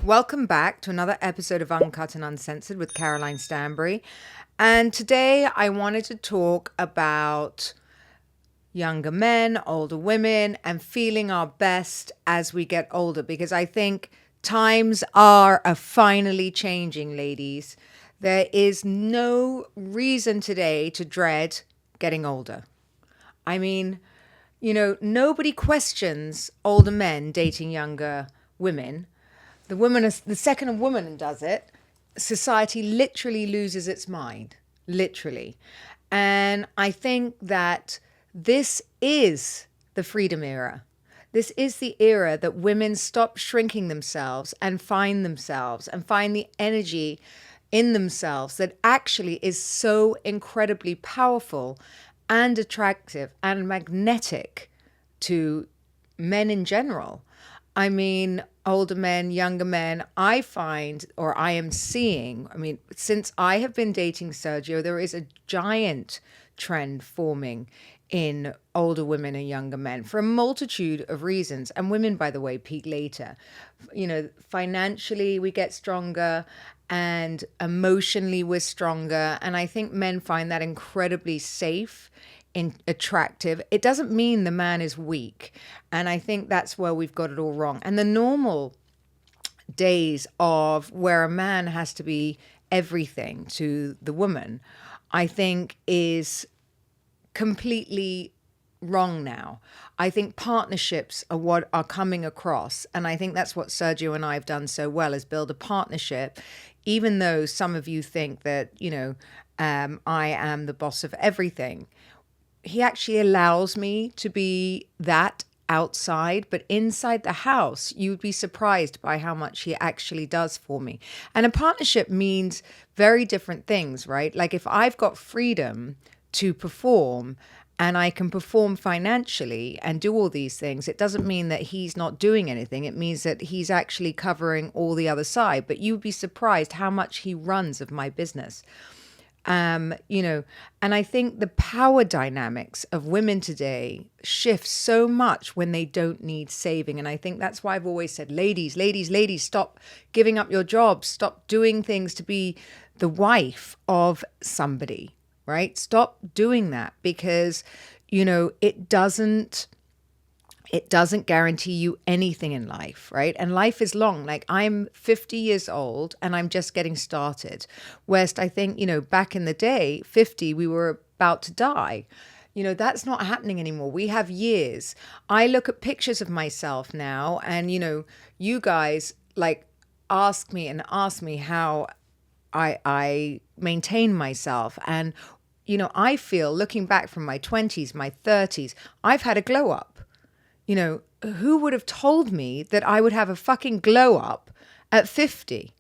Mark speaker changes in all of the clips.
Speaker 1: Welcome back to another episode of Uncut and Uncensored with Caroline Stanbury. And today I wanted to talk about younger men, older women, and feeling our best as we get older, because I think times are finally changing, ladies. There is no reason today to dread getting older. I mean, nobody questions older men dating younger women. The second a woman does it, society literally loses its mind, literally. And I think that this is the freedom era. This is the era that women stop shrinking themselves and find the energy in themselves that actually is so incredibly powerful and attractive and magnetic to men in general. I mean, older men, younger men, I find, or I am seeing, since I have been dating Sergio, there is a giant trend forming in older women and younger men for a multitude of reasons. And women, by the way, peak later. Financially, we get stronger and emotionally, we're stronger. And I think men find that incredibly safe, attractive. It doesn't mean the man is weak. And I think that's where we've got it all wrong. And the normal days of where a man has to be everything to the woman, I think is completely wrong now. I think partnerships are what are coming across. And I think that's what Sergio and I have done so well, is build a partnership, even though some of you think that, I am the boss of everything. He actually allows me to be that outside, but inside the house, you'd be surprised by how much he actually does for me. And a partnership means very different things, right? Like if I've got freedom to perform and I can perform financially and do all these things, it doesn't mean that he's not doing anything. It means that he's actually covering all the other side. But you'd be surprised how much he runs of my business. And I think the power dynamics of women today shift so much when they don't need saving. And I think that's why I've always said, ladies, stop giving up your jobs, stop doing things to be the wife of somebody, right? Stop doing that, because, it doesn't guarantee you anything in life, right? And life is long. Like I'm 50 years old and I'm just getting started. Whereas I think, back in the day, 50, we were about to die. That's not happening anymore. We have years. I look at pictures of myself now and, you guys like ask me how I maintain myself. And, I feel looking back from my 20s, my 30s, I've had a glow up. Who would have told me that I would have a fucking glow up at 50,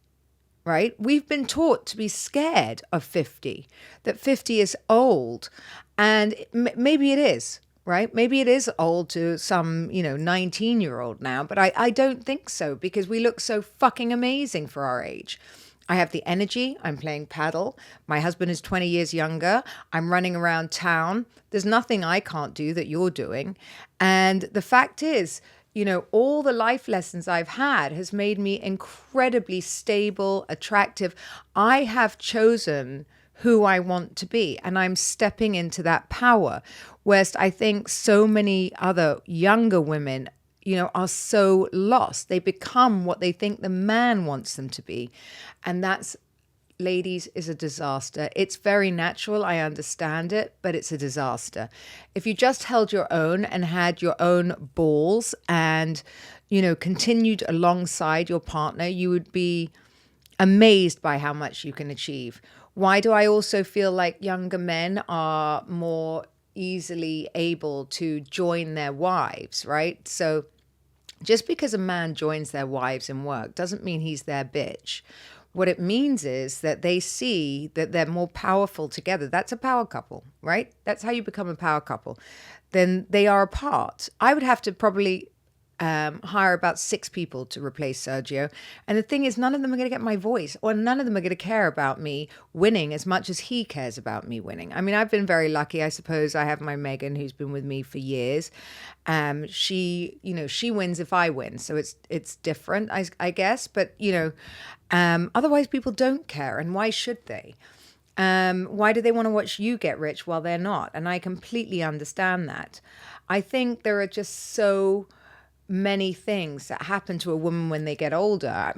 Speaker 1: right? We've been taught to be scared of 50, that 50 is old. And maybe it is, right? Maybe it is old to some, 19-year-old now, but I don't think so, because we look so fucking amazing for our age. I have the energy. I'm playing paddle. My husband is 20 years younger. I'm running around town. There's nothing I can't do that you're doing. And the fact is, all the life lessons I've had has made me incredibly stable, attractive. I have chosen who I want to be, and I'm stepping into that power. Whereas I think so many other younger women are so lost. They become what they think the man wants them to be. And that's, ladies, is a disaster. It's very natural. I understand it, but it's a disaster. If you just held your own and had your own balls and, continued alongside your partner, you would be amazed by how much you can achieve. Why do I also feel like younger men are more easily able to join their wives, right? So just because a man joins their wives in work doesn't mean he's their bitch. What it means is that they see that they're more powerful together. That's a power couple, right? That's how you become a power couple. Then they are apart. I would have to probably hire about 6 people to replace Sergio. And the thing is, none of them are going to get my voice, or none of them are going to care about me winning as much as he cares about me winning. I mean, I've been very lucky. I suppose I have my Megan, who's been with me for years. She wins if I win. So it's different, I guess. But, otherwise people don't care. And why should they? Why do they want to watch you get rich while they're not? And I completely understand that. I think there are just so many things that happen to a woman when they get older.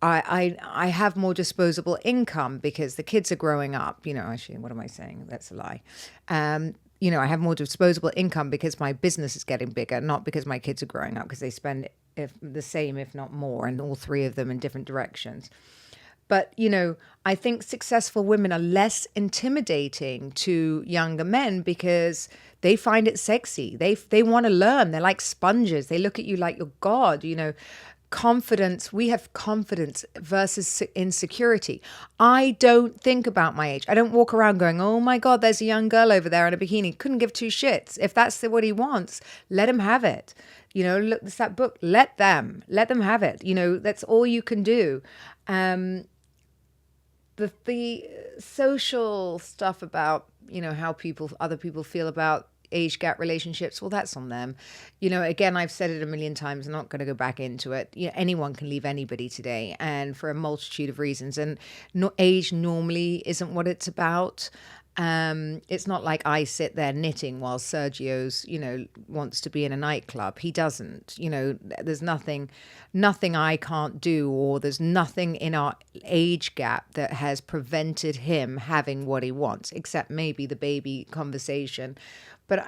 Speaker 1: I have more disposable income because the kids are growing up. Actually, what am I saying? That's a lie. I have more disposable income because my business is getting bigger, not because my kids are growing up, because they spend the same, if not more, and all 3 of them in different directions. But, I think successful women are less intimidating to younger men because they find it sexy. They want to learn. They're like sponges. They look at you like you're God, Confidence. We have confidence versus insecurity. I don't think about my age. I don't walk around going, oh my God, there's a young girl over there in a bikini. Couldn't give 2 shits. If that's what he wants, let him have it. Look, it's that book. Let them have it. That's all you can do. The social stuff about, how other people feel about age gap relationships, well, that's on them. Again, I've said it a million times. I'm not going to go back into it. Anyone can leave anybody today, and for a multitude of reasons. And age normally isn't what it's about. It's not like I sit there knitting while Sergio's, wants to be in a nightclub. He doesn't. There's nothing I can't do, or there's nothing in our age gap that has prevented him having what he wants, except maybe the baby conversation. But,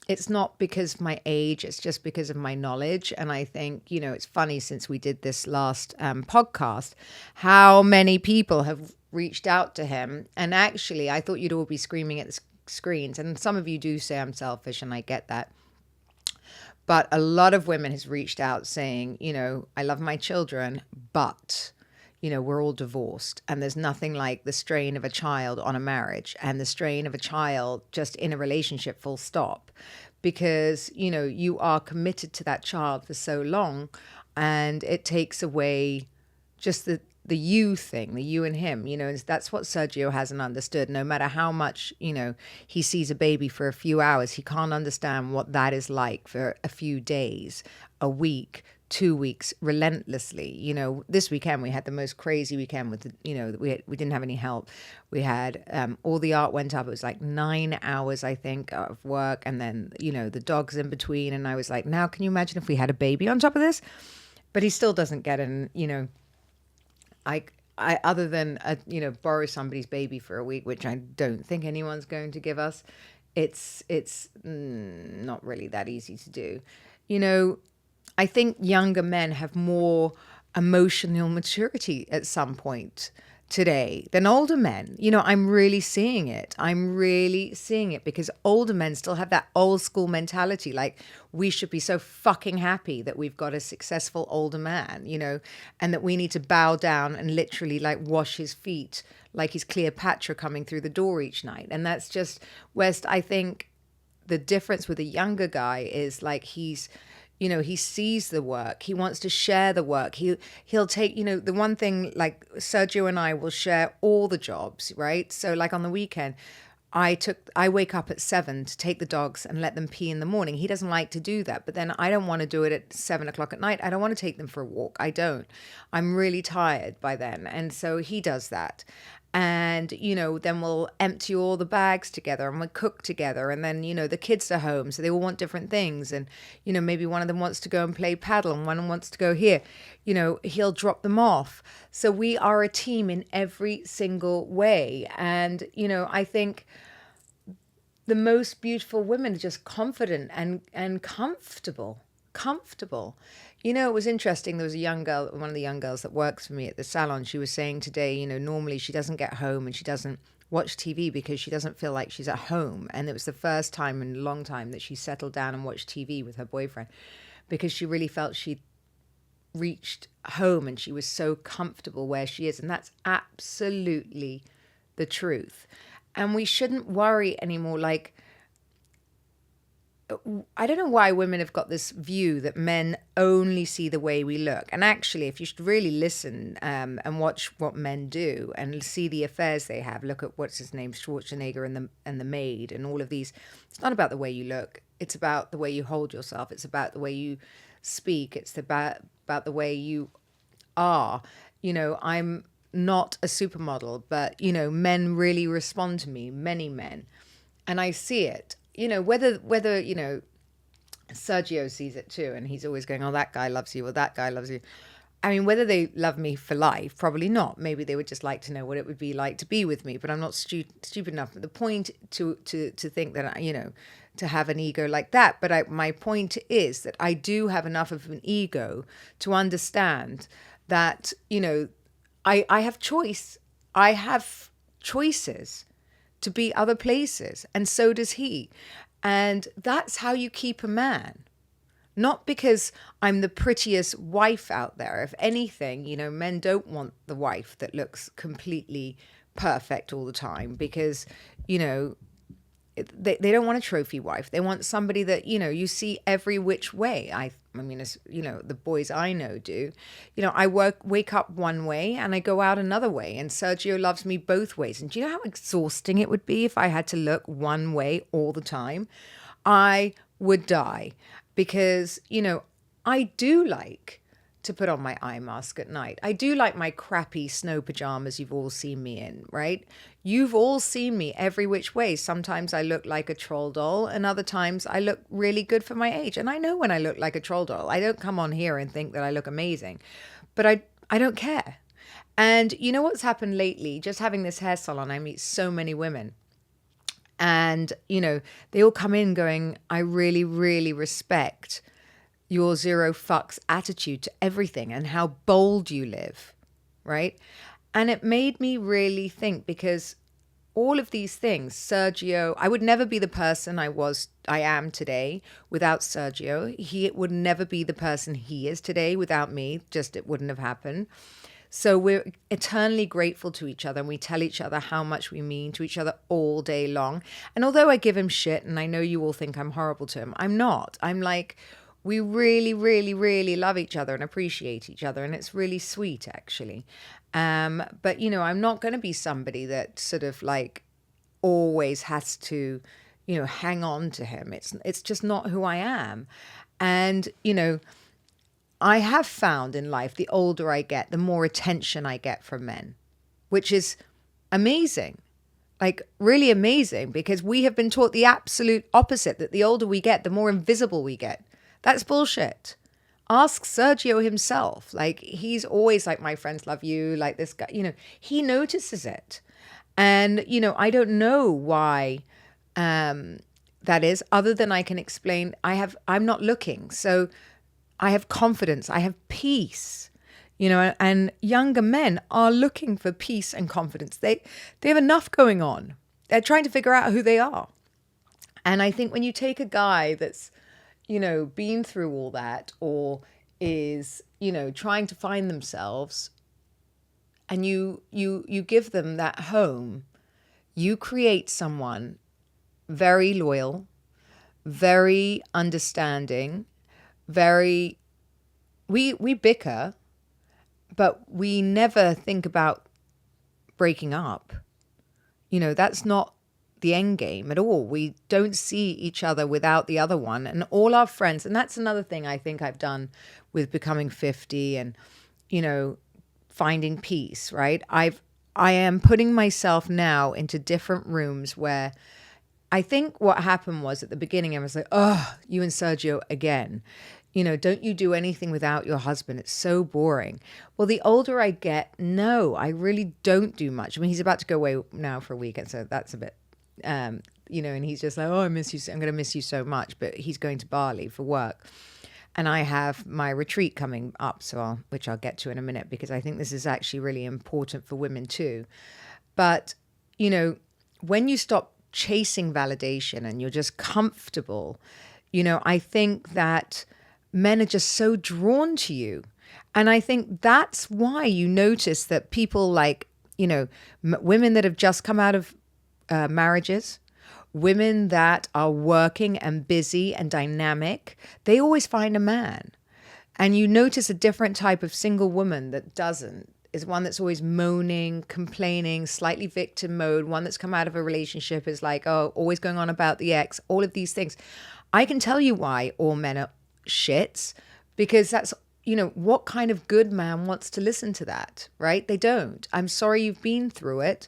Speaker 1: it's not because of my age, it's just because of my knowledge. And I think, it's funny, since we did this last podcast, how many people have reached out to him. And actually, I thought you'd all be screaming at the screens. And some of you do say I'm selfish, and I get that. But a lot of women has reached out saying, I love my children, but we're all divorced, and there's nothing like the strain of a child on a marriage and the strain of a child just in a relationship, full stop, because, you are committed to that child for so long, and it takes away just the you thing, the you and him, that's what Sergio hasn't understood. No matter how much, he sees a baby for a few hours, he can't understand what that is like for a few days, a week, 2 weeks, relentlessly. This weekend we had the most crazy weekend with, we didn't have any help. We had all the art went up. It was like 9 hours, I think, of work, and then the dogs in between. And I was like, now can you imagine if we had a baby on top of this? But he still doesn't get it. I other than borrow somebody's baby for a week, which I don't think anyone's going to give us. It's not really that easy to do. I think younger men have more emotional maturity at some point today than older men. I'm really seeing it. Because older men still have that old school mentality. Like, we should be so fucking happy that we've got a successful older man, and that we need to bow down and literally like wash his feet like he's Cleopatra coming through the door each night. And that's just West. I think the difference with a younger guy is like he sees the work. He wants to share the work. He'll take, the one thing, like Sergio and I will share all the jobs, right? So like on the weekend, I wake up at 7 to take the dogs and let them pee in the morning. He doesn't like to do that, but then I don't want to do it at 7:00 at night. I don't want to take them for a walk. I don't. I'm really tired by then. And so he does that. And, then we'll empty all the bags together and we'll cook together. And then, the kids are home, so they all want different things. And, maybe one of them wants to go and play paddle and one wants to go here. He'll drop them off. So we are a team in every single way. And, I think the most beautiful women are just confident and comfortable. It was interesting. There was a young girl, one of the young girls that works for me at the salon. She was saying today, normally she doesn't get home and she doesn't watch TV because she doesn't feel like she's at home. And it was the first time in a long time that she settled down and watched TV with her boyfriend, because she really felt she'd reached home and she was so comfortable where she is. And that's absolutely the truth. And we shouldn't worry anymore. Like, I don't know why women have got this view that men only see the way we look. And actually, if you should really listen and watch what men do and see the affairs they have, look at what's his name, Schwarzenegger and the maid and all of these. It's not about the way you look. It's about the way you hold yourself. It's about the way you speak. It's about the way you are. I'm not a supermodel, but men really respond to me. Many men, and I see it. Whether Sergio sees it too, and he's always going, "Oh, that guy loves you," or "That guy loves you." I mean, whether they love me for life, probably not. Maybe they would just like to know what it would be like to be with me. But I'm not stupid enough. But the point to think that to have an ego like that. But my point is that I do have enough of an ego to understand that I have choice. I have choices to be other places, and so does he. And that's how you keep a man. Not because I'm the prettiest wife out there. If anything, men don't want the wife that looks completely perfect all the time, because, they don't want a trophy wife. They want somebody that, you see every which way. I mean, as the boys I know do. I wake up one way and I go out another way. And Sergio loves me both ways. And do you know how exhausting it would be if I had to look one way all the time? I would die, because, I do like to put on my eye mask at night. I do like my crappy snow pajamas you've all seen me in, right? You've all seen me every which way. Sometimes I look like a troll doll, and other times I look really good for my age. And I know when I look like a troll doll. I don't come on here and think that I look amazing, but I don't care. And you know what's happened lately? Just having this hair salon, I meet so many women. And, they all come in going, "I really, really respect your zero fucks attitude to everything and how bold you live," right? And it made me really think, because all of these things, Sergio, I would never be the person I am today without Sergio. He would never be the person he is today without me. Just, it wouldn't have happened. So we're eternally grateful to each other, and we tell each other how much we mean to each other all day long. And although I give him shit, and I know you all think I'm horrible to him, I'm not. I'm like, we really, really, really love each other and appreciate each other. And it's really sweet, actually. But, I'm not going to be somebody that sort of like always has to, hang on to him. It's just not who I am. And, I have found in life, the older I get, the more attention I get from men, which is amazing. Like, really amazing, because we have been taught the absolute opposite, that the older we get, the more invisible we get. That's bullshit. Ask Sergio himself. Like, he's always like, "My friends love you," like this guy, he notices it. And, I don't know why that is, other than I can explain. I'm not looking. So I have confidence. I have peace, and younger men are looking for peace and confidence. They have enough going on. They're trying to figure out who they are. And I think when you take a guy that's, been through all that, or is, trying to find themselves, and you give them that home, you create someone very loyal, very understanding, we bicker, but we never think about breaking up. That's not the end game at all. We don't see each other without the other one, and all our friends. And that's another thing I think I've done with becoming 50 and, finding peace, right? I am putting myself now into different rooms where I think what happened was, at the beginning, I was like, "Oh, you and Sergio again. Don't you do anything without your husband? It's so boring." Well, the older I get, no, I really don't do much. I mean, he's about to go away now for a weekend, so that's a bit, and he's just like, "Oh, I miss you. I'm going to miss you so much." But he's going to Bali for work. And I have my retreat coming up, which I'll get to in a minute, because I think this is actually really important for women too. But, when you stop chasing validation and you're just comfortable, I think that men are just so drawn to you. And I think that's why you notice that people like, women that have just come out of marriages, women that are working and busy and dynamic, they always find a man. And you notice a different type of single woman that doesn't, is one that's always moaning, complaining, slightly victim mode, one that's come out of a relationship is like, oh, always going on about the ex, all of these things. I can tell you why all men are shits, because that's, what kind of good man wants to listen to that, right? They don't. I'm sorry you've been through it.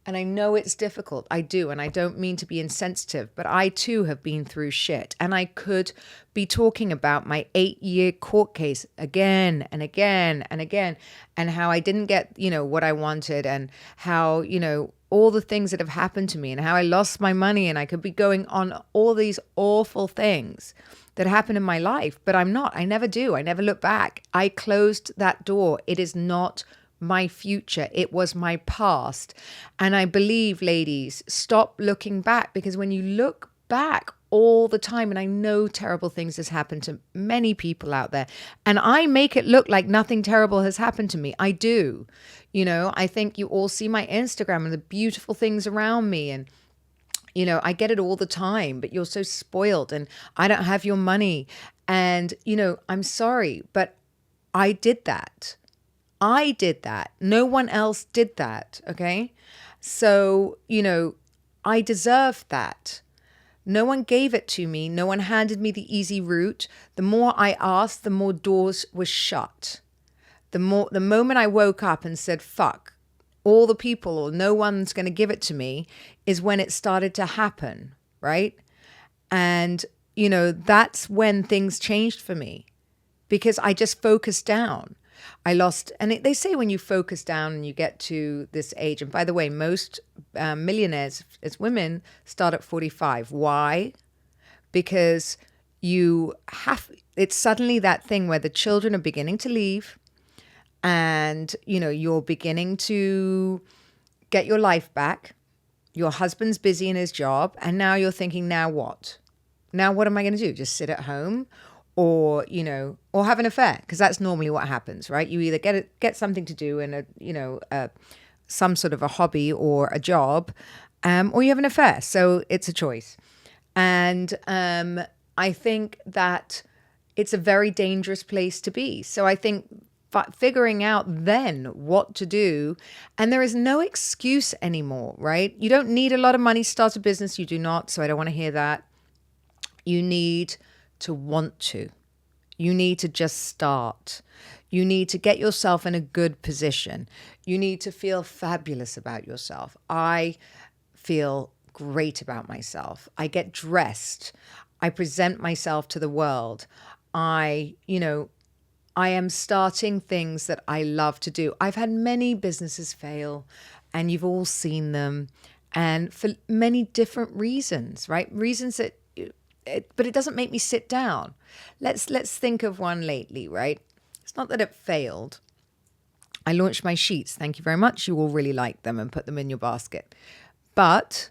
Speaker 1: And I know it's difficult. I do. And I don't mean to be insensitive, but I too have been through shit. And I could be talking about my 8-year court case again and again and again, and how I didn't get, what I wanted, and how, all the things that have happened to me, and how I lost my money. And I could be going on all these awful things that happened in my life, but I'm not. I never do. I never look back. I closed that door. It is not my future. It was my past. And I believe, ladies, stop looking back, because when you look back all the time, and I know terrible things has happened to many people out there, and I make it look like nothing terrible has happened to me. I do. I think you all see my Instagram and the beautiful things around me, and I get it all the time, but you're so spoiled and I don't have your money. And, I'm sorry, but I did that. I did that. No one else did that. Okay. So, I deserve that. No one gave it to me. No one handed me the easy route. The more I asked, the more doors were shut. The moment I woke up and said, fuck, all the people, or no one's going to give it to me, is when it started to happen, right? And, that's when things changed for me, because I just focused down. I lost, and they say when you focus down and you get to this age, and by the way, most millionaires as women start at 45. Why? Because it's suddenly that thing where the children are beginning to leave, and, you're beginning to get your life back. Your husband's busy in his job. And now you're thinking, now what? Now what am I going to do? Just sit at home, or, or have an affair? Because that's normally what happens, right? You either get something to do in some sort of a hobby or a job, or you have an affair. So it's a choice. And I think that it's a very dangerous place to be. So I think figuring out then what to do, and there is no excuse anymore, right? You don't need a lot of money to start a business. You do not. So I don't want to hear that. You need to want to. You need to just start. You need to get yourself in a good position. You need to feel fabulous about yourself. I feel great about myself. I get dressed. I present myself to the world. I am starting things that I love to do. I've had many businesses fail, and you've all seen them, and for many different reasons, right? Reasons that, but it doesn't make me sit down. Let's think of one lately, right? It's not that it failed. I launched my sheets. Thank you very much. You all really liked them and put them in your basket. But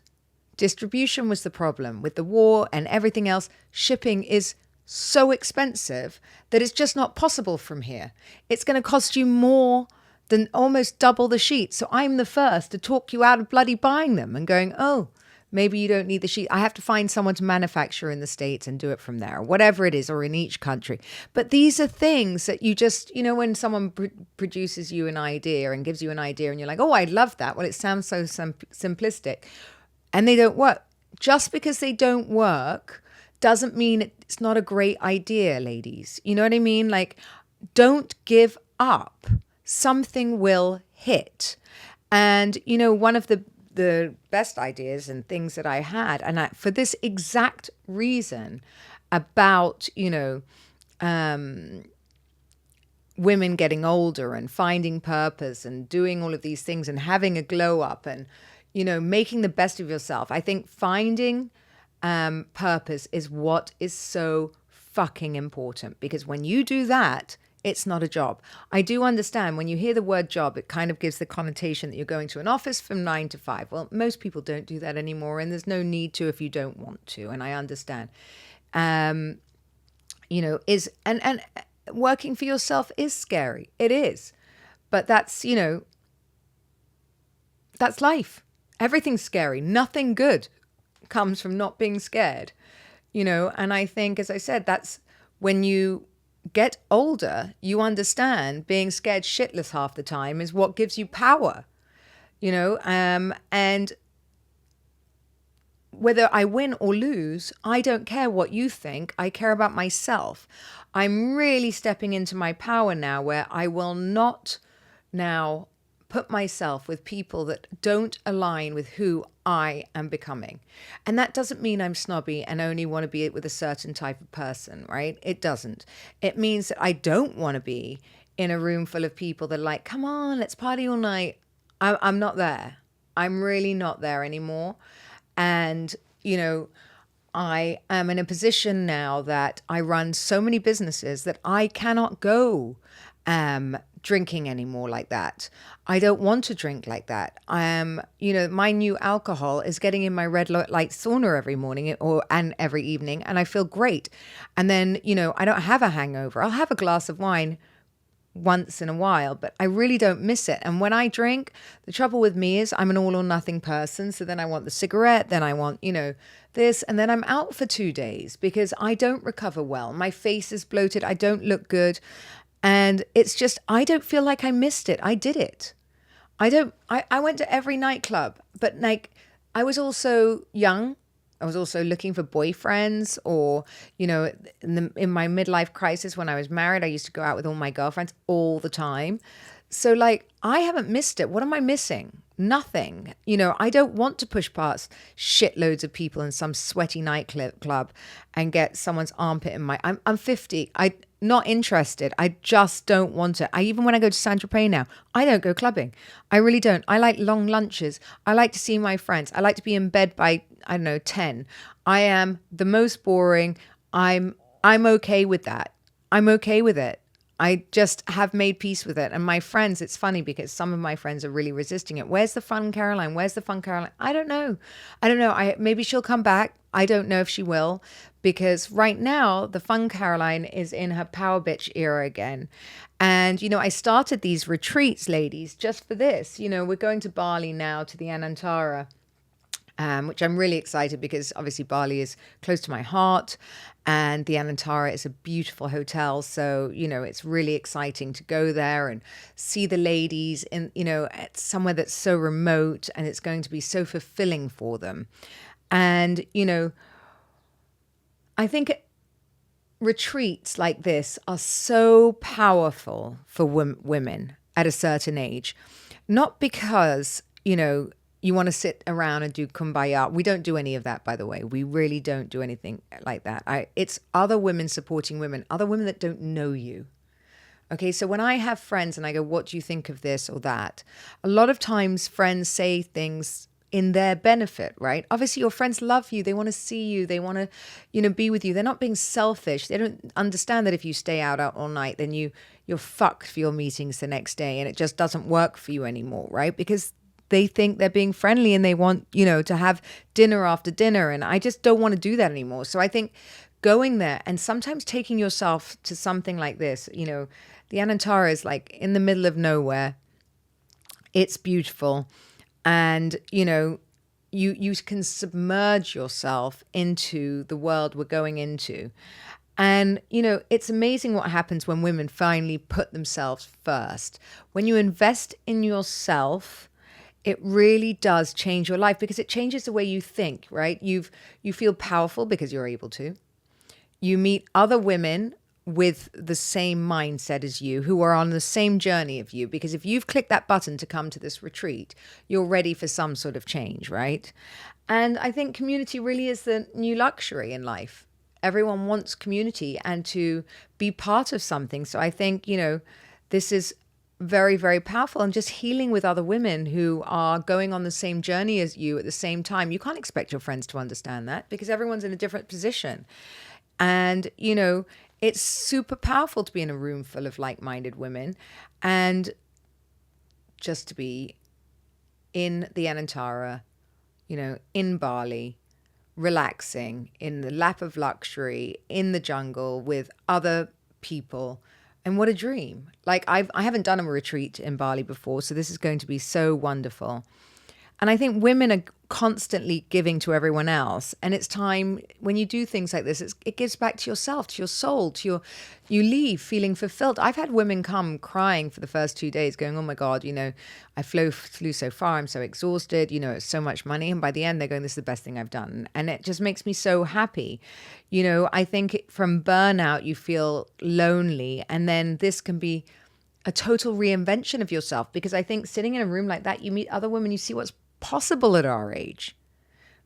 Speaker 1: distribution was the problem. With the war and everything else, shipping is so expensive that it's just not possible from here. It's going to cost you more than almost double the sheets. So I'm the first to talk you out of bloody buying them and going, oh, maybe you don't need the sheet. I have to find someone to manufacture in the States and do it from there, or whatever it is, or in each country. But these are things that you just, when someone produces you an idea and gives you an idea and you're like, oh, I love that. Well, it sounds so simplistic, and they don't work. Just because they don't work doesn't mean it's not a great idea, ladies. You know what I mean? Like, don't give up. Something will hit. And, one of the best ideas and things that I had, and for this exact reason about, women getting older and finding purpose and doing all of these things and having a glow up and, making the best of yourself. I think finding purpose is what is so fucking important, because when you do that, it's not a job. I do understand when you hear the word job, it kind of gives the connotation that you're going to an office from 9 to 5. Well, most people don't do that anymore, and there's no need to if you don't want to. And I understand, and working for yourself is scary. It is, but that's life. Everything's scary. Nothing good comes from not being scared, and I think, as I said, that's when you get older, you understand being scared shitless half the time is what gives you power, and whether I win or lose, I don't care what you think. I care about myself. I'm really stepping into my power now, where I will not now put myself with people that don't align with who I am becoming. And that doesn't mean I'm snobby and only want to be with a certain type of person, right? It doesn't. It means that I don't want to be in a room full of people that are like, come on, let's party all night. I'm not there. I'm really not there anymore. And, I am in a position now that I run so many businesses that I cannot go drinking anymore like that. I don't want to drink like that. My new alcohol is getting in my red light sauna every morning and every evening, and I feel great. And then, I don't have a hangover. I'll have a glass of wine once in a while, but I really don't miss it. And when I drink, the trouble with me is I'm an all or nothing person. So then I want the cigarette, then I want, this, and then I'm out for 2 days because I don't recover well. My face is bloated. I don't look good. And it's just, I don't feel like I missed it. I did it. I went to every nightclub, but like, I was also young. I was also looking for boyfriends, or, in my midlife crisis when I was married, I used to go out with all my girlfriends all the time. So like, I haven't missed it. What am I missing? Nothing. I don't want to push past shitloads of people in some sweaty nightclub and get someone's armpit in my, I'm 50. Not interested. I just don't want it. Even when I go to Saint-Tropez now, I don't go clubbing. I really don't. I like long lunches. I like to see my friends. I like to be in bed by, 10. I am the most boring. I'm okay with that. I'm okay with it. I just have made peace with it. And my friends, it's funny because some of my friends are really resisting it. Where's the fun Caroline? Where's the fun Caroline? I don't know. Maybe she'll come back. I don't know if she will, because right now the fun Caroline is in her power bitch era again. And, I started these retreats, ladies, just for this. We're going to Bali now, to the Anantara. Which I'm really excited because obviously Bali is close to my heart, and the Anantara is a beautiful hotel. So, it's really exciting to go there and see the ladies in, at somewhere that's so remote, and it's going to be so fulfilling for them. And, I think retreats like this are so powerful for women at a certain age, not because, you want to sit around and do kumbaya. We don't do any of that, by the way. We really don't do anything like that. It's other women supporting women, other women that don't know you. Okay, so when I have friends and I go, what do you think of this or that? A lot of times friends say things in their benefit, right? Obviously, your friends love you. They want to see you. They want to, be with you. They're not being selfish. They don't understand that if you stay out all night, then you're fucked for your meetings the next day, and it just doesn't work for you anymore, right? Because they think they're being friendly and they want, to have dinner after dinner. And I just don't want to do that anymore. So I think going there and sometimes taking yourself to something like this, the Anantara is like in the middle of nowhere. It's beautiful. And, you can submerge yourself into the world we're going into. And, it's amazing what happens when women finally put themselves first. When you invest in yourself, it really does change your life, because it changes the way you think, right? You feel powerful because you're able to. You meet other women with the same mindset as you, who are on the same journey of you, because if you've clicked that button to come to this retreat, you're ready for some sort of change, right? And I think community really is the new luxury in life. Everyone wants community and to be part of something. So I think, this is very, very powerful, and just healing with other women who are going on the same journey as you at the same time. You can't expect your friends to understand that because everyone's in a different position. And, it's super powerful to be in a room full of like-minded women, and just to be in the Anantara, in Bali, relaxing in the lap of luxury, in the jungle with other people. And what a dream. Like I haven't done a retreat in Bali before, so this is going to be so wonderful. And I think women are constantly giving to everyone else. And it's time when you do things like this, it gives back to yourself, to your soul, you leave feeling fulfilled. I've had women come crying for the first 2 days going, oh my God, I flew so far. I'm so exhausted. It's so much money. And by the end, they're going, this is the best thing I've done. And it just makes me so happy. I think from burnout, you feel lonely. And then this can be a total reinvention of yourself, because I think sitting in a room like that, you meet other women, you see what's possible at our age,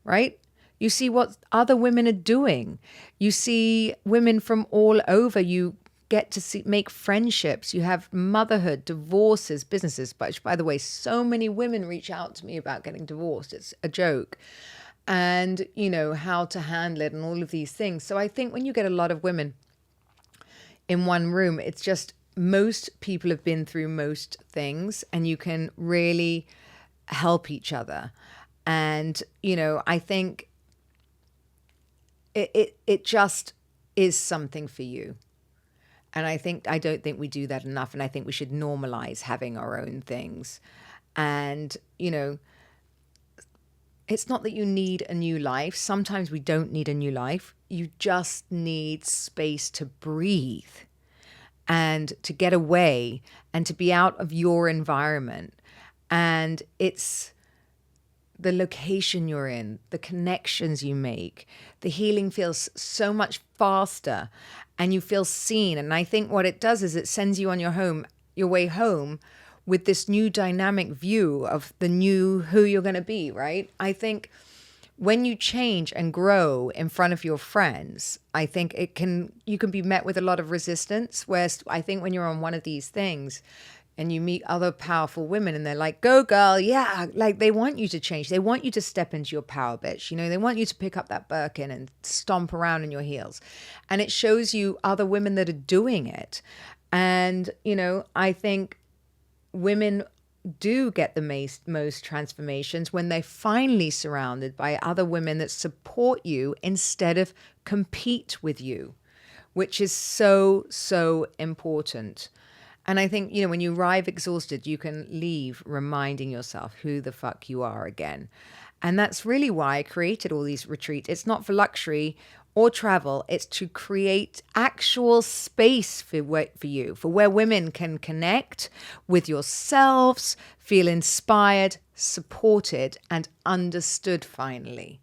Speaker 1: right? You see what other women are doing. You see women from all over. You get to make friendships. You have motherhood, divorces, businesses. But by the way, so many women reach out to me about getting divorced. It's a joke. And, how to handle it and all of these things. So I think when you get a lot of women in one room, it's just most people have been through most things, and you can really help each other. And, I think it just is something for you. And I don't think we do that enough. And I think we should normalize having our own things. And, it's not that you need a new life. Sometimes we don't need a new life. You just need space to breathe and to get away and to be out of your environment. And it's the location you're in, the connections you make. The healing feels so much faster and you feel seen. And I think what it does is it sends you on your way home with this new dynamic view of the new who you're going to be, right? I think when you change and grow in front of your friends, I think you can be met with a lot of resistance. Whereas I think when you're on one of these things and you meet other powerful women and they're like, go girl, yeah, like they want you to change. They want you to step into your power, bitch. They want you to pick up that Birkin and stomp around in your heels. And it shows you other women that are doing it. And, I think women do get the most transformations when they're finally surrounded by other women that support you instead of compete with you, which is so, so important. And I think, when you arrive exhausted, you can leave reminding yourself who the fuck you are again. And that's really why I created all these retreats. It's not for luxury or travel. It's to create actual space for you, for where women can connect with yourselves, feel inspired, supported, and understood finally.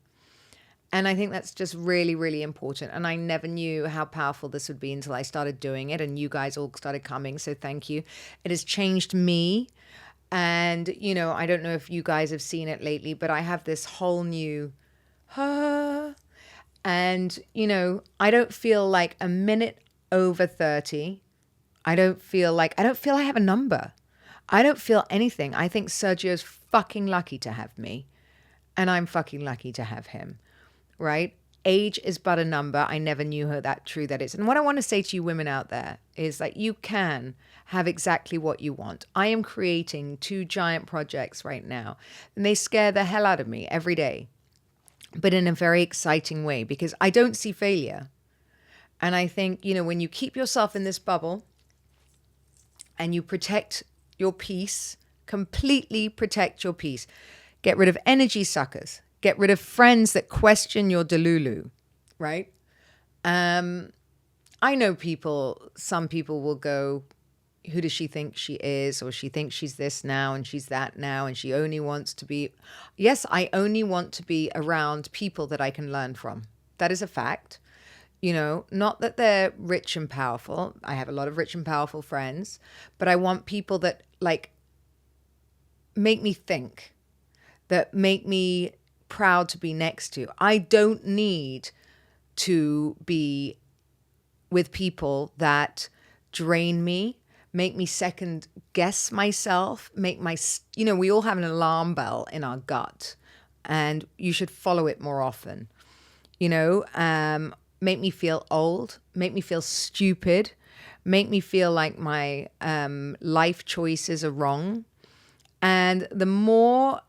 Speaker 1: And I think that's just really, really important. And I never knew how powerful this would be until I started doing it and you guys all started coming. So thank you. It has changed me. And, I don't know if you guys have seen it lately, but I have this whole new, and, I don't feel like a minute over 30. I don't feel I have a number. I don't feel anything. I think Sergio's fucking lucky to have me. And I'm fucking lucky to have him. Right? Age is but a number. I never knew how true that is. And what I want to say to you women out there is that you can have exactly what you want. I am creating 2 giant projects right now, and they scare the hell out of me every day, but in a very exciting way, because I don't see failure. And I think, when you keep yourself in this bubble and you protect your peace, completely protect your peace, get rid of energy suckers, get rid of friends that question your delulu, right? I know some people will go, who does she think she is? Or she thinks she's this now and she's that now and she only wants to be. Yes, I only want to be around people that I can learn from. That is a fact. Not that they're rich and powerful. I have a lot of rich and powerful friends, but I want people that make me think, that make me proud to be next to. I don't need to be with people that drain me, make me second guess myself, we all have an alarm bell in our gut and you should follow it more often. Make me feel old, make me feel stupid, make me feel like my life choices are wrong. And the more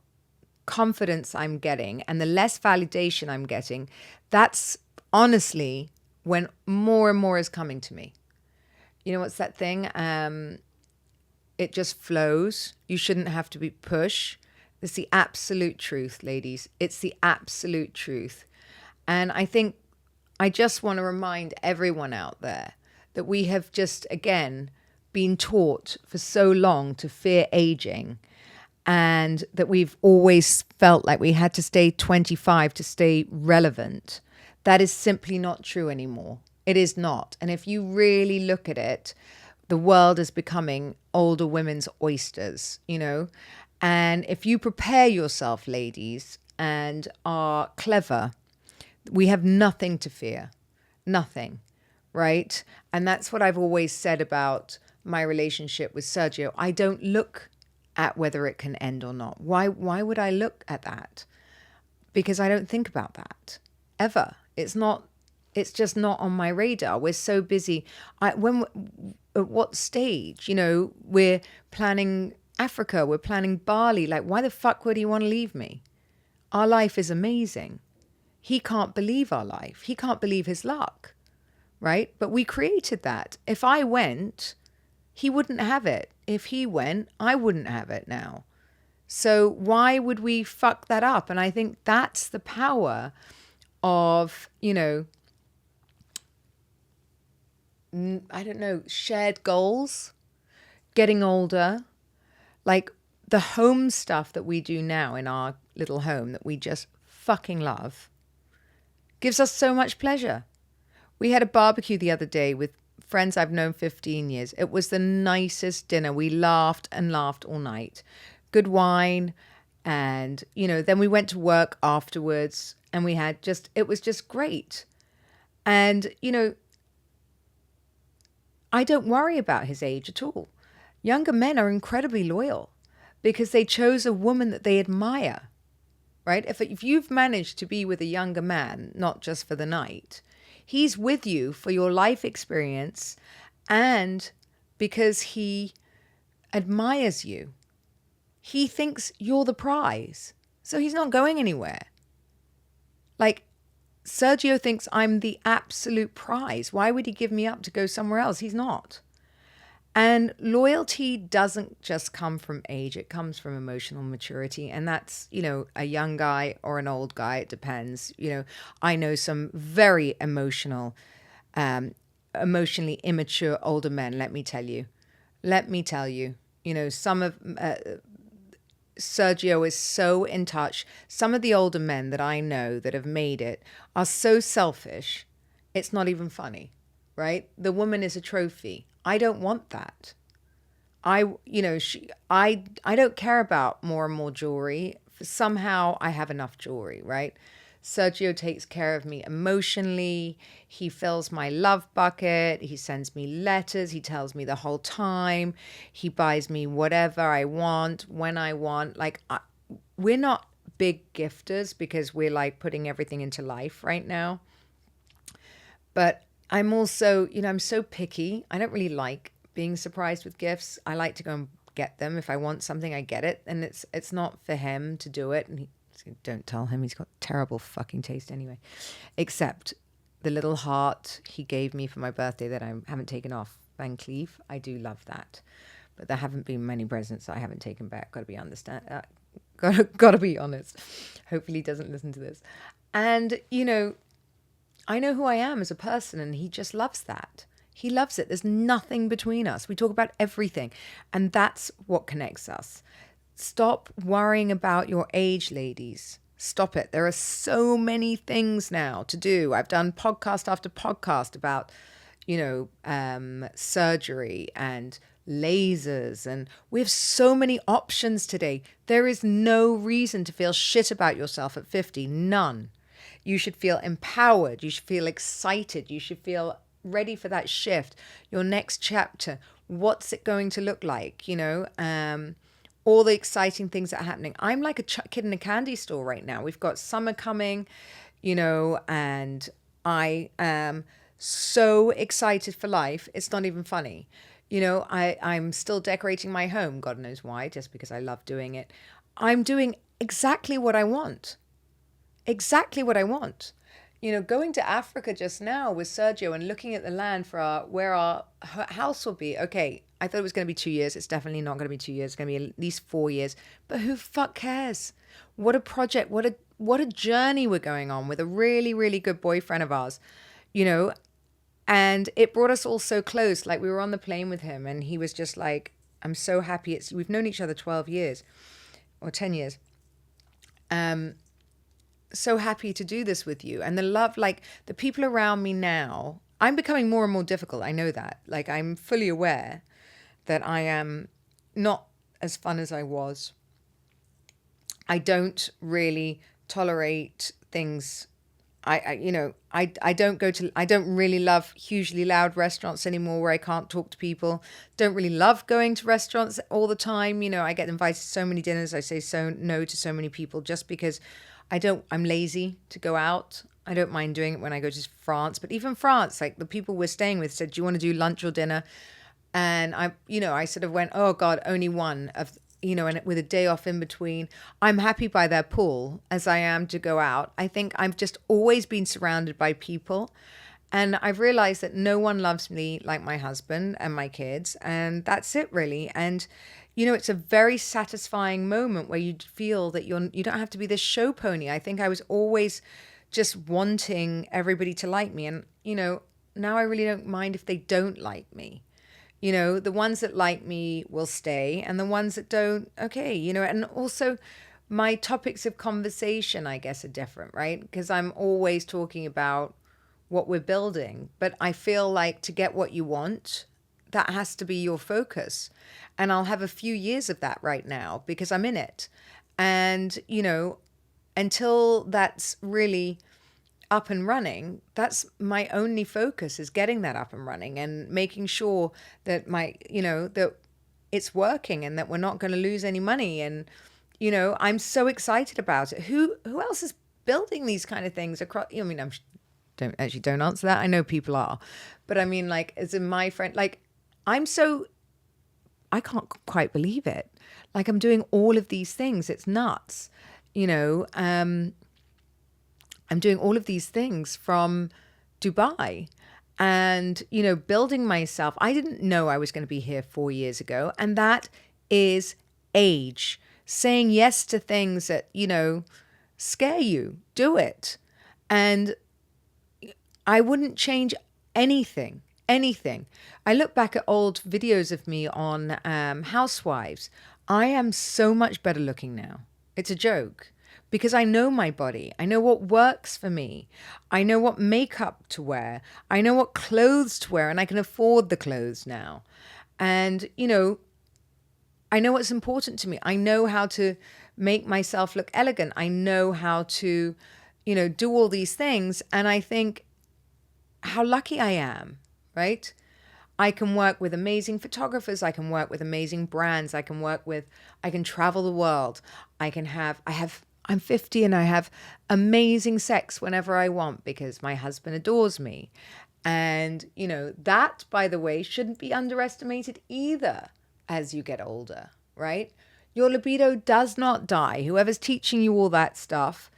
Speaker 1: confidence I'm getting and the less validation I'm getting, that's honestly when more and more is coming to me. What's that thing? It just flows. You shouldn't have to be push. It's the absolute truth, ladies. It's the absolute truth. And I think I just want to remind everyone out there that we have just, again, been taught for so long to fear aging, and that we've always felt like we had to stay 25 to stay relevant. That is simply not true anymore. It is not. And if you really look at it, the world is becoming older women's oysters, you know? And if you prepare yourself, ladies, and are clever, we have nothing to fear. Nothing, right? And that's what I've always said about my relationship with Sergio. I don't look at whether it can end or not. Why would I look at that? Because I don't think about that ever. It's just not on my radar. We're so busy. At what stage? You know, we're planning Africa, we're planning Bali. Like, why the fuck would he want to leave me? Our life is amazing. He can't believe our life. He can't believe his luck, right? But we created that. If I went, he wouldn't have it. If he went, I wouldn't have it now. So why would we fuck that up? And I think that's the power of, you know, I don't know, shared goals, getting older, like the home stuff that we do now in our little home that we just fucking love gives us so much pleasure. We had a barbecue the other day with friends I've known 15 years. It was the nicest dinner. We laughed and laughed all night. Good wine. And, you know, then we went to work afterwards and we had it was just great. And, you know, I don't worry about his age at all. Younger men are incredibly loyal because they chose a woman that they admire, right? If you've managed to be with a younger man, not just for the night, he's with you for your life experience and because he admires you. He thinks you're the prize, so he's not going anywhere. Like, Sergio thinks I'm the absolute prize. Why would he give me up to go somewhere else? He's not. And loyalty doesn't just come from age. It comes from emotional maturity. And that's, you know, a young guy or an old guy. It depends. You know, I know some very emotionally immature older men, let me tell you. You know, some of Sergio is so in touch. Some of the older men that I know that have made it are so selfish, it's not even funny, right? The woman is a trophy. I don't want that. I don't care about more and more jewelry. Somehow I have enough jewelry, right? Sergio takes care of me emotionally. He fills my love bucket. He sends me letters. He tells me the whole time. He buys me whatever I want, when I want. Like, we're not big gifters because we're like putting everything into life right now. But I'm also, you know, I'm so picky. I don't really like being surprised with gifts. I like to go and get them. If I want something, I get it. And it's not for him to do it. And don't tell him, he's got terrible fucking taste anyway. Except the little heart he gave me for my birthday that I haven't taken off, Van Cleef. I do love that. But there haven't been many presents I haven't taken back. Got to be honest. Hopefully he doesn't listen to this. And, you know, I know who I am as a person, and he just loves that. He loves it. There's nothing between us. We talk about everything. And that's what connects us. Stop worrying about your age, ladies. Stop it. There are so many things now to do. I've done podcast after podcast about, you know, surgery and lasers, and we have so many options today. There is no reason to feel shit about yourself at 50. None. You should feel empowered. You should feel excited. You should feel ready for that shift. Your next chapter. What's it going to look like? You know, all the exciting things that are happening. I'm like a kid in a candy store right now. We've got summer coming, you know, and I am so excited for life. It's not even funny. You know, I'm still decorating my home. God knows why, just because I love doing it. I'm doing exactly what I want. Exactly what I want. going to Africa just now with Sergio and looking at the land for where our house will be. Okay, I thought it was going to be 2 years. It's definitely not going to be 2 years. It's going to be at least 4 years. But who fuck cares? What a project! What a journey we're going on with a really, really good boyfriend of ours, you know. And it brought us all so close. Like, we were on the plane with him, and he was just like, "I'm so happy. We've known each other 12 years or 10 years. So happy to do this with you." And the love, like the people around me now, I'm becoming more and more difficult. I know that. Like, I'm fully aware that I am not as fun as I was. I don't really tolerate things. I don't really love hugely loud restaurants anymore where I can't talk to people. Don't really love going to restaurants all the time. I get invited to so many dinners. I say no to so many people just because I'm lazy to go out. I don't mind doing it when I go to France, but even France, like the people we're staying with said, "Do you want to do lunch or dinner?" And I sort of went, "Oh God, only one of, and with a day off in between." I'm happy by their pool as I am to go out. I think I've just always been surrounded by people. And I've realized that no one loves me like my husband and my kids. And that's it, really. And, it's a very satisfying moment where you feel that you don't have to be this show pony. I think I was always just wanting everybody to like me. And, now I really don't mind if they don't like me. The ones that like me will stay, and the ones that don't, okay, and also my topics of conversation, I guess, are different, right? Because I'm always talking about what we're building, but I feel like to get what you want, that has to be your focus. And I'll have a few years of that right now because I'm in it. And, until that's really up and running, that's my only focus, is getting that up and running and making sure that that it's working and that we're not going to lose any money. And, I'm so excited about it. Who else is building these kind of things across? I mean, don't answer that. I know people are, but I mean, like, as in my friend, like, I can't quite believe it. Like, I'm doing all of these things. It's nuts, I'm doing all of these things from Dubai and, building myself. I didn't know I was going to be here 4 years ago. And that is age. Saying yes to things that, scare you. Do it. And I wouldn't change anything. I look back at old videos of me on Housewives. I am so much better looking now. It's a joke. Because I know my body. I know what works for me. I know what makeup to wear. I know what clothes to wear, and I can afford the clothes now. And, I know what's important to me. I know how to make myself look elegant. I know how to, do all these things. And I think how lucky I am, right? I can work with amazing photographers. I can work with amazing brands. I can travel the world. I'm 50 and I have amazing sex whenever I want because my husband adores me. And, that, by the way, shouldn't be underestimated either as you get older, right? Your libido does not die. Whoever's teaching you all that stuff,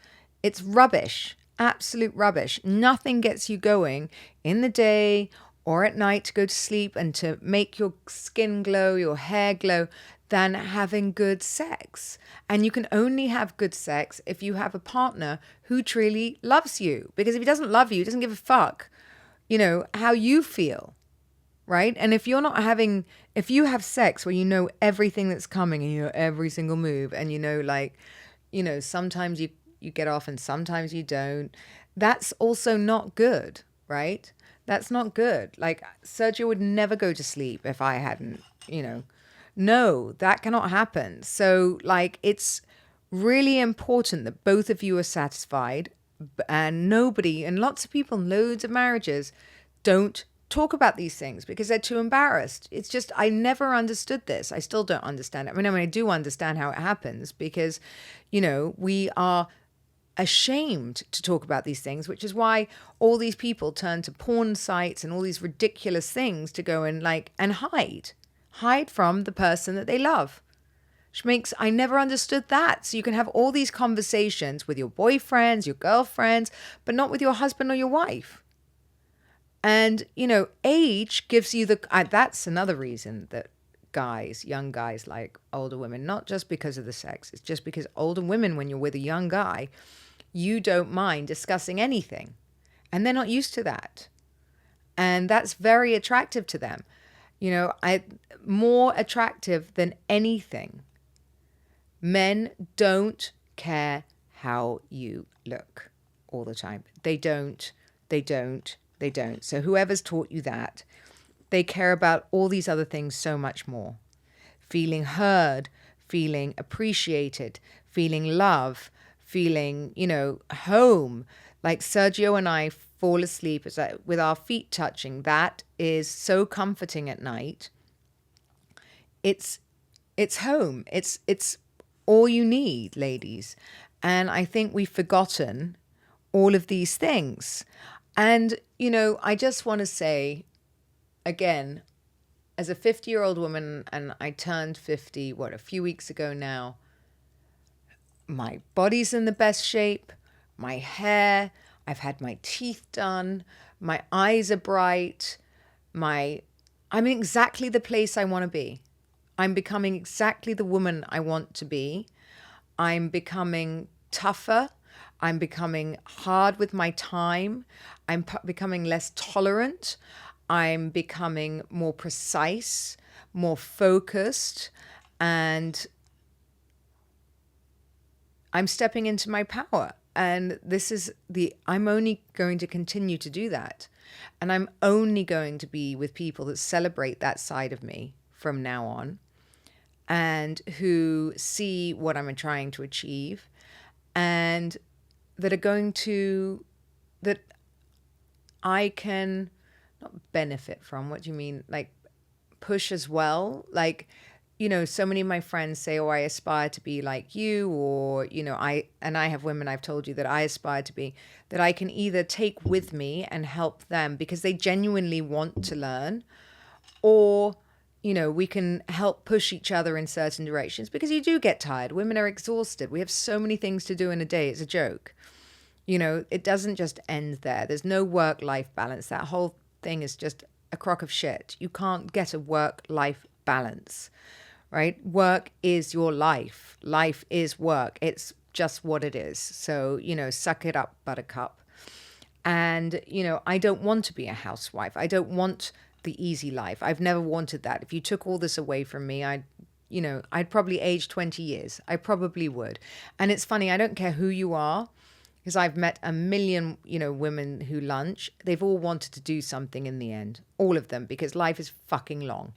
Speaker 1: it's rubbish, absolute rubbish. Nothing gets you going in the day or at night to go to sleep and to make your skin glow, your hair glow, than having good sex. And you can only have good sex if you have a partner who truly loves you. Because if he doesn't love you, he doesn't give a fuck, how you feel, right? And if you have sex where you know everything that's coming and you know every single move and sometimes you get off and sometimes you don't, that's also not good, right? That's not good. Like, Sergio would never go to sleep if I hadn't, No, that cannot happen. So, like, it's really important that both of you are satisfied, and lots of people, loads of marriages don't talk about these things because they're too embarrassed. It's just, I never understood this. I still don't understand it. I mean, I do understand how it happens because, we are ashamed to talk about these things, which is why all these people turn to porn sites and all these ridiculous things to go and hide from the person that they love. I never understood that. So you can have all these conversations with your boyfriends, your girlfriends, but not with your husband or your wife. And, age gives you that's another reason that young guys like older women, not just because of the sex. It's just because older women, when you're with a young guy, you don't mind discussing anything. And they're not used to that. And that's very attractive to them. More attractive than anything. Men don't care how you look all the time. They don't. So whoever's taught you that, they care about all these other things so much more. Feeling heard, feeling appreciated, feeling love, feeling, home. Like Sergio and I fall asleep with our feet touching. That is so comforting at night. It's home. It's all you need, ladies. And I think we've forgotten all of these things. And, I just want to say, again, as a 50-year-old woman, and I turned 50, a few weeks ago now, my body's in the best shape, my hair, I've had my teeth done, my eyes are bright, I'm in exactly the place I want to be. I'm becoming exactly the woman I want to be. I'm becoming tougher. I'm becoming hard with my time. I'm becoming less tolerant. I'm becoming more precise, more focused, and I'm stepping into my power. And I'm only going to continue to do that. And I'm only going to be with people that celebrate that side of me from now on, and who see what I'm trying to achieve, and that I can not benefit from. What do you mean? Like push as well? Like, so many of my friends say, oh, I aspire to be like you, or, I have women I've told you that I aspire to be, that I can either take with me and help them because they genuinely want to learn, or, we can help push each other in certain directions, because you do get tired. Women are exhausted. We have so many things to do in a day. It's a joke. It doesn't just end there. There's no work-life balance. That whole thing is just a crock of shit. You can't get a work-life balance, right? Work is your life. Life is work. It's just what it is. So, suck it up, buttercup. And, I don't want to be a housewife. I don't want the easy life. I've never wanted that. If you took all this away from me, I'd probably age 20 years. I probably would. And it's funny, I don't care who you are, because I've met a million, women who lunch. They've all wanted to do something in the end. All of them, because life is fucking long.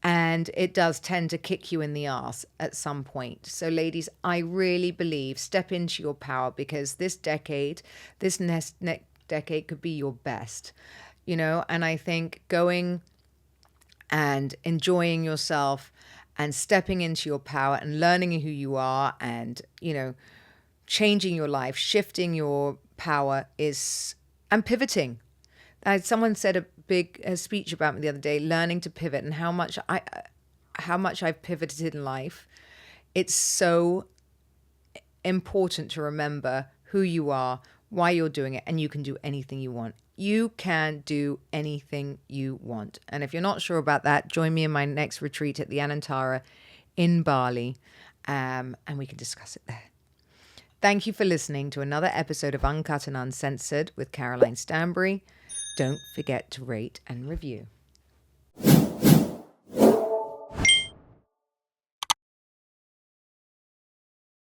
Speaker 1: And it does tend to kick you in the ass at some point. So ladies, I really believe step into your power, because this next decade could be your best, and I think going and enjoying yourself and stepping into your power and learning who you are and, changing your life, shifting your power and pivoting. Someone said a big speech about me the other day, learning to pivot, and how much I've pivoted in life. It's so important to remember who you are, why you're doing it, and you can do anything you want. You can do anything you want. And if you're not sure about that, join me in my next retreat at the Anantara in Bali, and we can discuss it there. Thank you for listening to another episode of Uncut and Uncensored with Caroline Stanbury. Don't forget to rate and review.